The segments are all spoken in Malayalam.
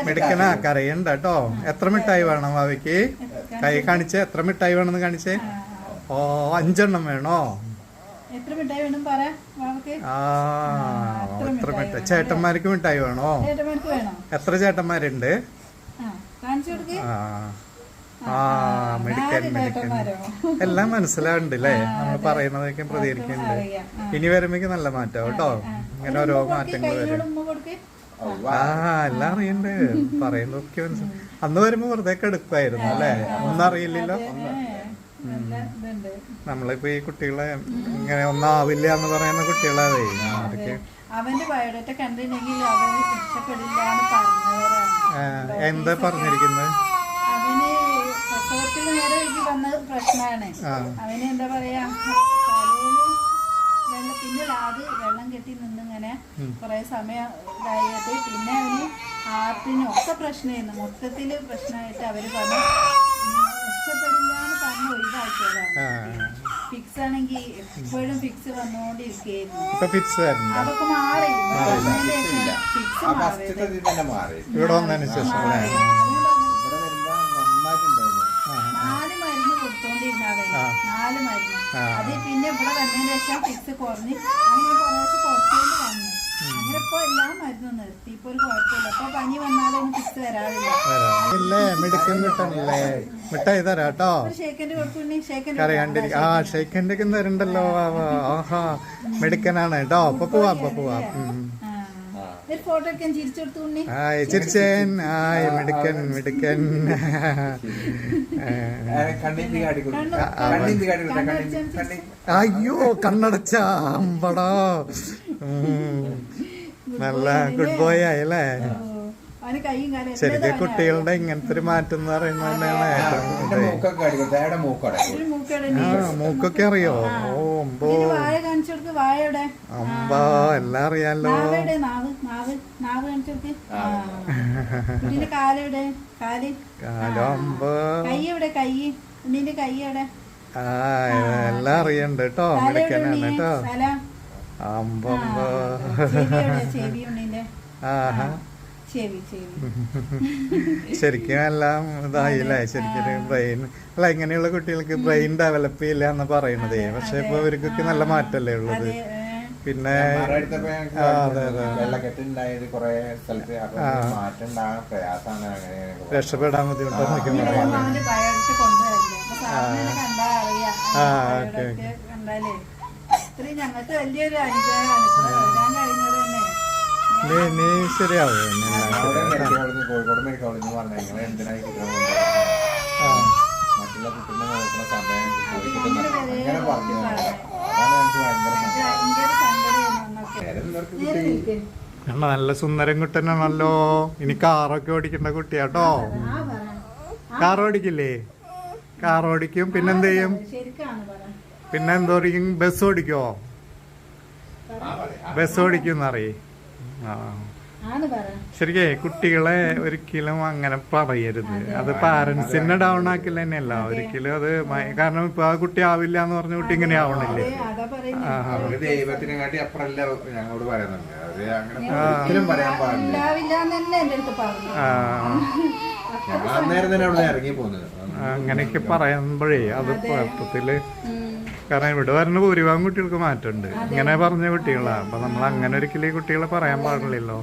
മിടുക്കനാ കരയണ്ട കേട്ടോ. എത്ര മിഠായി വേണം ഭാവിക്ക്? കൈ കാണിച്ചേ, എത്ര മിഠായി വേണമെന്ന് കാണിച്ചേ. ഓ 5 എണ്ണം വേണോ? ആ എത്ര മിഠായി? ചേട്ടന്മാർക്ക് മിഠായി വേണോ? എത്ര ചേട്ടന്മാരുണ്ട്? ആ മിടുക്കൻ മിടുക്കൻ. എല്ലാം മനസ്സിലാവുന്നുണ്ട് അല്ലേ? നമ്മൾ പറയുന്നതൊക്കെ പ്രതികരിക്കുന്നുണ്ട്. ഇനി വരുമ്പോഴേക്ക് നല്ല മാറ്റം കേട്ടോ. ഇങ്ങനെ ഓരോ മാറ്റങ്ങൾ വരും. ആ എല്ലാം അറിയണ്ട്. പറയുന്നതൊക്കെ മനസ്സിലാവും. അന്ന് വരുമ്പോ വെറുതെ എടുക്കുമായിരുന്നു അല്ലേ? ഒന്നും അറിയില്ലല്ലോ. നമ്മളിപ്പോ ഈ കുട്ടികളെ ഇങ്ങനെ ഒന്നാവില്ല എന്ന് പറയുന്ന കുട്ടികളെ അതൊക്കെ എന്താ പറഞ്ഞിരിക്കുന്നത്? പ്രസവത്തിൽ നേരെ വൈകി വന്ന പ്രശ്നമാണ്. അവന് എന്താ പറയാ, പിന്നെ അത് വെള്ളം കെട്ടി നിന്നിങ്ങനെ കുറെ സമയം ഇതായിട്ട് പിന്നെ അവന് ഹാർട്ടിനും ഒക്കെ പ്രശ്നമായിരുന്നു. മൊത്തത്തില് പ്രശ്നമായിട്ട് അവര് പറഞ്ഞു രക്ഷപ്പെടില്ലാന്ന് പറഞ്ഞ് ഒഴിവാക്കിയതാണ്. ഫിക്സ് ആണെങ്കിൽ എപ്പോഴും ഫിക്സ് വന്നുകൊണ്ടിരിക്കുകയായിരുന്നു. അതൊക്കെ മാറി. ഫിക്സ് മാറി ഇവിടെ വന്നതിന് ശേഷം 4 മരുന്ന് കൊടുത്തോണ്ടിരുന്ന അവന്. 4 മരുന്ന്. അത് പിന്നെ ഇവിടെ വന്നതിന് ശേഷം ഫിക്സ് കുറഞ്ഞ് അങ്ങനെ കുറേശ്ശെ കുറച്ചുകൊണ്ട് വന്നു. അങ്ങനെ ഇപ്പൊ എല്ലാ മരുന്നും നിർത്തി. ഇപ്പൊ ഒരു കുഴപ്പമില്ല. ഇപ്പൊ പനി വന്നാലൊന്നും ഫിക്സ് വരാറില്ല. മിടുക്കൻ കിട്ടണില്ലേ? മിഠായി തരാട്ടോ. ഷേക്കൻഡ് കൊടുക്കുണ്ണി. ഷേക്കൻഡ് തരണ്ടല്ലോ. ആഹാ മിടുക്കനാണ് കേട്ടോ. അപ്പൊ പോവാം. ഫോട്ടോ ഒക്കെ ചിരിച്ചെടുത്തു. ചിരിച്ചേൻ. മിടുക്കൻ. അയ്യോ കണ്ണടച്ച അമ്പടോ. നല്ല ഗുഡ് ബോയ് ആയല്ലേ? ശരിക്കും കുട്ടികളുടെ ഇങ്ങനത്തെ ഒരു മാറ്റം എന്ന് പറയുന്നത് തന്നെയാണ് ഏറ്റവും. മൂക്കൊക്കെ അറിയോ? ഓമ്പോ അമ്പോ എല്ലാം അറിയാലോ. എല്ലാം അറിയണ്ട് കേട്ടോ. മിടുക്കനാണ് കേട്ടോ. അമ്പോ ആഹാ ശരിക്കും എല്ലാം ഇതായില്ലേ? ശരിക്കും ബ്രെയിൻ അല്ല, ഇങ്ങനെയുള്ള കുട്ടികൾക്ക് ബ്രെയിൻ ഡെവലപ്പ് ചെയ്യില്ല എന്ന് പറയണതേ. പക്ഷെ ഇപ്പൊ ഇവർക്കൊക്കെ നല്ല മാറ്റല്ലേ ഉള്ളത്. പിന്നെ രക്ഷപ്പെടാൻ ബുദ്ധിമുട്ടാന്നൊക്കെ പറയുന്നത്. നീ ശരിയാവും. കോഴിക്കോട് മെഡിക്കൽ കോളേജ് പറഞ്ഞ എന്തിനായി മറ്റുള്ള കുട്ടികളെ നോക്കുന്ന സമയം അങ്ങനെ പറഞ്ഞു. നല്ല സുന്ദരം കുട്ടനാണല്ലോ. ഇനി കാറൊക്കെ ഓടിക്കേണ്ട കുട്ടിയാട്ടോ. കാർ ഓടിക്കില്ലേ? കാർ ഓടിക്കും. പിന്നെന്ത് ചെയ്യും? പിന്നെ എന്തോടിക്കും? ബസ് ഓടിക്കോ? ബസ് ഓടിക്കുന്നറിയേ. ശരിക്കേ കുട്ടികളെ ഒരിക്കലും അങ്ങനെ പറയരുത്. അത് പാരന്റ്സിനെ ഡൗൺ ആക്കില്ല തന്നെയല്ല ഒരിക്കലും. അത് കാരണം ഇപ്പൊ ആ കുട്ടി ആവില്ല എന്ന് പറഞ്ഞ കുട്ടി ഇങ്ങനെ ആവണില്ലേ? ദൈവത്തിനെ കാട്ടി അപ്പറല്ല ഞങ്ങളോട് പറയുന്നുണ്ട്. ഒരിക്കലും പറയാൻ പാടില്ല. അന്നേരം തന്നെ അവിടെ ഇറങ്ങി പോകുന്നത് അങ്ങനെയൊക്കെ പറയുമ്പോഴേ അത് കുഴപ്പത്തില്. കാരണം ഇവിടെ വരുന്ന ഭൂരിഭാഗം കുട്ടികൾക്ക് മാറ്റമുണ്ട്. ഇങ്ങനെ പറഞ്ഞ കുട്ടികളാ. അപ്പൊ നമ്മൾ അങ്ങനെ ഒരിക്കലും ഈ കുട്ടികളെ പറയാൻ പാടില്ലല്ലോ.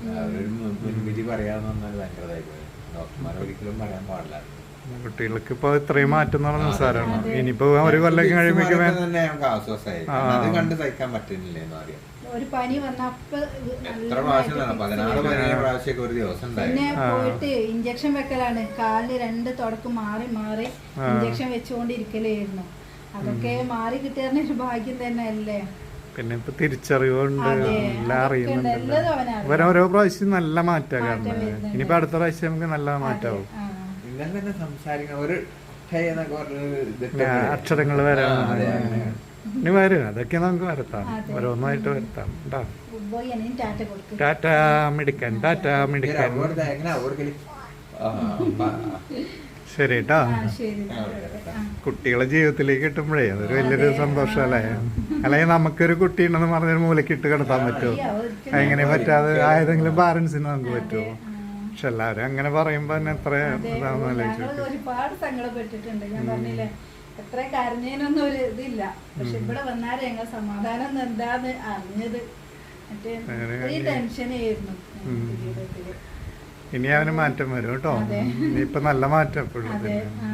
കുട്ടികൾക്ക് ഇപ്പൊ ഇത്രയും മാറ്റം എന്ന് പറഞ്ഞ നിസ്സാരമാണ്. ഇനിയിപ്പോ ഒരു കൊല്ലം കഴിയുമ്പോഴേക്കും ഒരു പനി വന്ന പിന്നെ പോയിട്ട് ഇഞ്ചക്ഷൻ വെക്കലാണ്. കാലില് 2 തുടക്കം മാറി ഇഞ്ചക്ഷൻ വെച്ചുകൊണ്ടിരിക്കലായിരുന്നു. അതൊക്കെ മാറി കിട്ടിയ ഒരു ഭാഗ്യം തന്നെ അല്ലേ? പിന്നെ ഇപ്പൊ തിരിച്ചറിവുണ്ട്, എല്ലാം അറിയുന്നുണ്ട്. ഓരോ പ്രാവശ്യം നല്ല മാറ്റാ കാണുന്നത്. ഇനിയിപ്പോ അടുത്ത പ്രാവശ്യം നമുക്ക് നല്ല മാറ്റാവും. അക്ഷരങ്ങൾ വരാൻ ഇനി വരും. അതൊക്കെ നമുക്ക് വരുത്താം. ഓരോന്നായിട്ട് വരുത്താം. ടാറ്റ മിടുക്കൻ. ശരി കേട്ടോ. കുട്ടികളെ ജീവിതത്തിലേക്ക് കിട്ടുമ്പോഴേ അതൊരു വലിയൊരു സന്തോഷമല്ലേ? അല്ലെങ്കിൽ നമുക്കൊരു കുട്ടി ഉണ്ടെന്ന് പറഞ്ഞൊരു മൂലക്ക് ഇട്ട് കിടത്താൻ പറ്റുമോ? എങ്ങനെ പറ്റാതെ ആയതെങ്കിലും പാരന്റ്സിന് നമുക്ക് പറ്റുമോ? പക്ഷെ എല്ലാവരും അങ്ങനെ പറയുമ്പോ തന്നെ എത്ര ഇതാണെന്ന് ഞങ്ങൾ ഒരുപാട് സങ്കടപ്പെട്ടിട്ടുണ്ട്. ഞാൻ പറഞ്ഞില്ലേ എത്ര കരഞ്ഞതിനൊന്നും ഒരു ഇതില്ല. പക്ഷെ ഇവിടെ വന്നാലും ഞങ്ങൾ സമാധാനം എന്താന്ന് അറിഞ്ഞത്. മറ്റേ ഈ ടെൻഷനായിരുന്നു ജീവിതത്തില്. ഇനി അവന് മാറ്റം വരും കേട്ടോ. ഇനിയിപ്പൊ നല്ല മാറ്റം എപ്പോഴും. അതെ. ആ